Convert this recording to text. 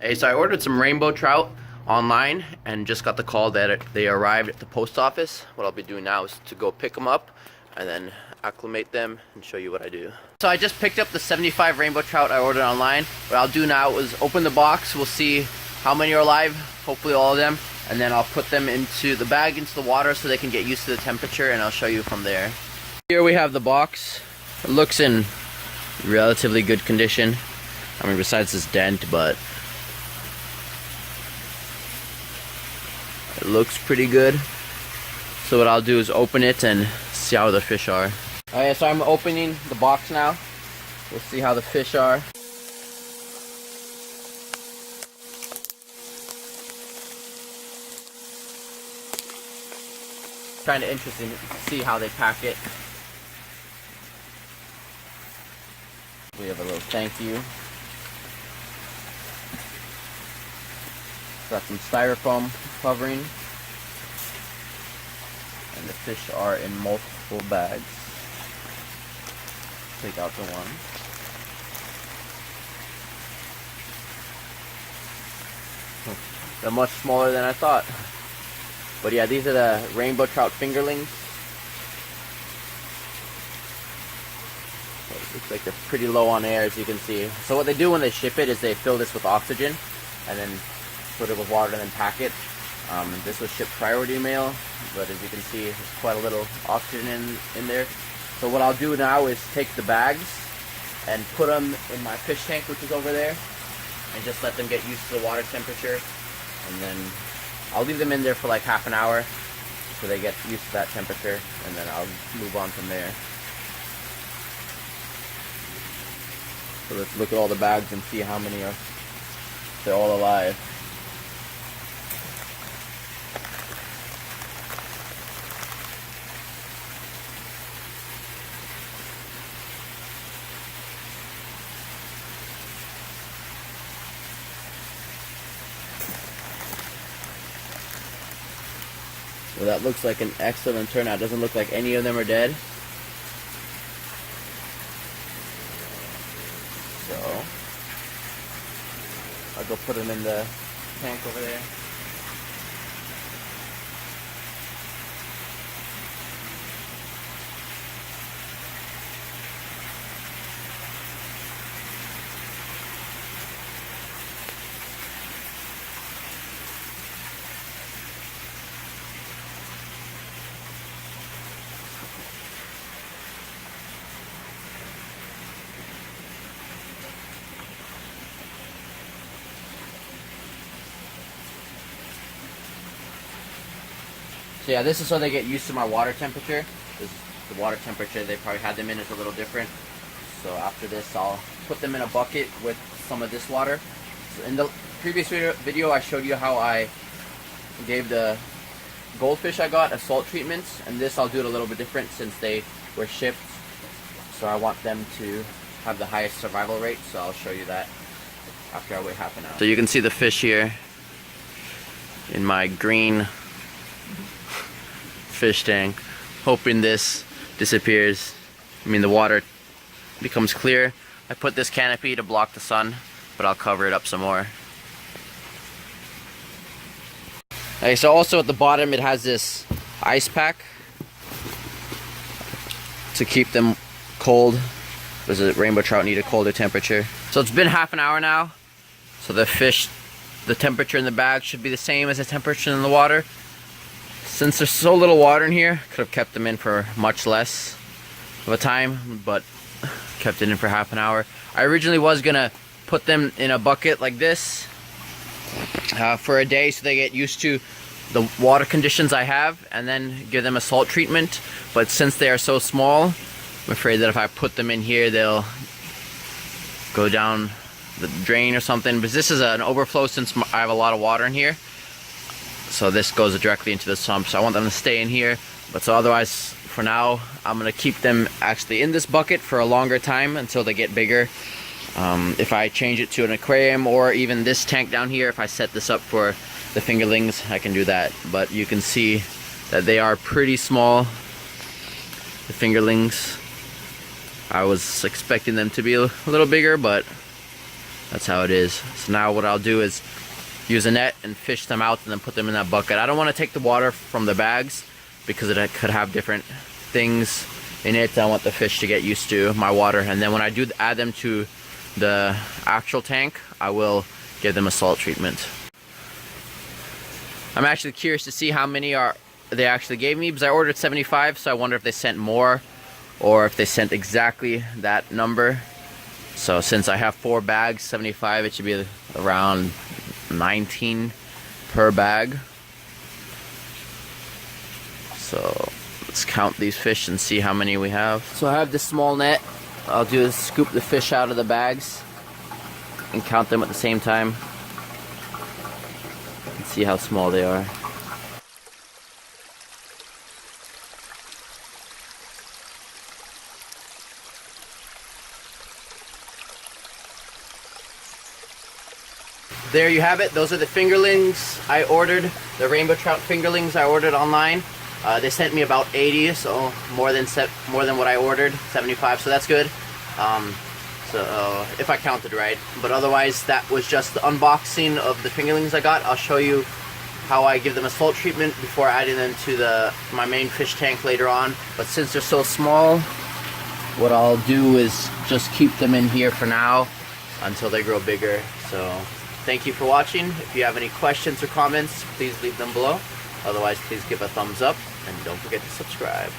Hey, so I ordered some rainbow trout online and just got the call that they arrived at the post office. What I'll be doing now is to go pick them up and then acclimate them and show you what I do. So I just picked up the 75 rainbow trout I ordered online. What I'll do now is open the box. We'll see how many are alive, hopefully all of them, and then I'll put them into the bag, into the water so they can get used to the temperature, and I'll show you from there. Here we have the box. It looks in relatively good condition. I mean, besides this dent, but it looks pretty good. So what I'll do is open it and see how the fish are. Alright, so I'm opening the box now. We'll see how the fish are. Kind of interesting to see how they pack it. We have a little thank you. Got some styrofoam covering. And the fish are in multiple bags. Take out the one. They're much smaller than I thought. But yeah, these are the rainbow trout fingerlings. It looks like they're pretty low on air, as you can see. So what they do when they ship it is they fill this with oxygen and then put it with water and then pack it. This was shipped priority mail, but as you can see, there's quite a little oxygen in there. So what I'll do now is take the bags and put them in my fish tank, which is over there, and just let them get used to the water temperature. And then I'll leave them in there for like half an hour so they get used to that temperature, and then I'll move on from there. So let's look at all the bags and see how many are, they're all alive. Well, that looks like an excellent turnout. Doesn't look like any of them are dead. So I'll go put them in the tank over there. So yeah, this is so they get used to my water temperature. The water temperature they probably had them in is a little different. So after this, I'll put them in a bucket with some of this water. So in the previous video, I showed you how I gave the goldfish I got a salt treatment, and this I'll do it a little bit different since they were shipped. So I want them to have the highest survival rate, so I'll show you that after I wait half an hour. So you can see the fish here in my green fish tank, hoping this disappears. I mean, the water becomes clear. I put this canopy to block the sun, but I'll cover it up some more. Okay, so also at the bottom it has this ice pack to keep them cold, because the rainbow trout need a colder temperature. So it's been half an hour now, so the fish, the temperature in the bag should be the same as the temperature in the water. Since there's so little water in here, could have kept them in for much less of a time, but kept it in for half an hour. I originally was gonna put them in a bucket like this for a day so they get used to the water conditions I have, and then give them a salt treatment. But since they are so small, I'm afraid that if I put them in here, they'll go down the drain or something. But this is an overflow since I have a lot of water in here. So this goes directly into the sump, so I want them to stay in here. But so otherwise, for now, I'm going to keep them actually in this bucket for a longer time until they get bigger. If I change it to an aquarium, or even this tank down here, if I set this up for the fingerlings, I can do that. But you can see that they are pretty small, the fingerlings. I was expecting them to be a little bigger, but That's how it is. So now what I'll do is use a net and fish them out and then put them in that bucket. I don't want to take the water from the bags because it could have different things in it. I want the fish to get used to my water, and then when I do add them to the actual tank, I will give them a salt treatment. I'm actually curious to see how many they actually gave me, because I ordered 75, so I wonder if they sent more or if they sent exactly that number. So since I have 4 bags, 75, it should be around 19 per bag. So let's count these fish and see how many we have. So I have this small net. I'll do is scoop the fish out of the bags and count them at the same time and see how small they are. There you have it. Those are the fingerlings I ordered, the rainbow trout fingerlings I ordered online. They sent me about 80, so more than what I ordered, 75, so that's good. So if I counted right. But otherwise, that was just the unboxing of the fingerlings I got. I'll show you how I give them a salt treatment before adding them to my main fish tank later on. But since they're so small, what I'll do is just keep them in here for now until they grow bigger. So thank you for watching. If you have any questions or comments, please leave them below. Otherwise, please give a thumbs up and don't forget to subscribe.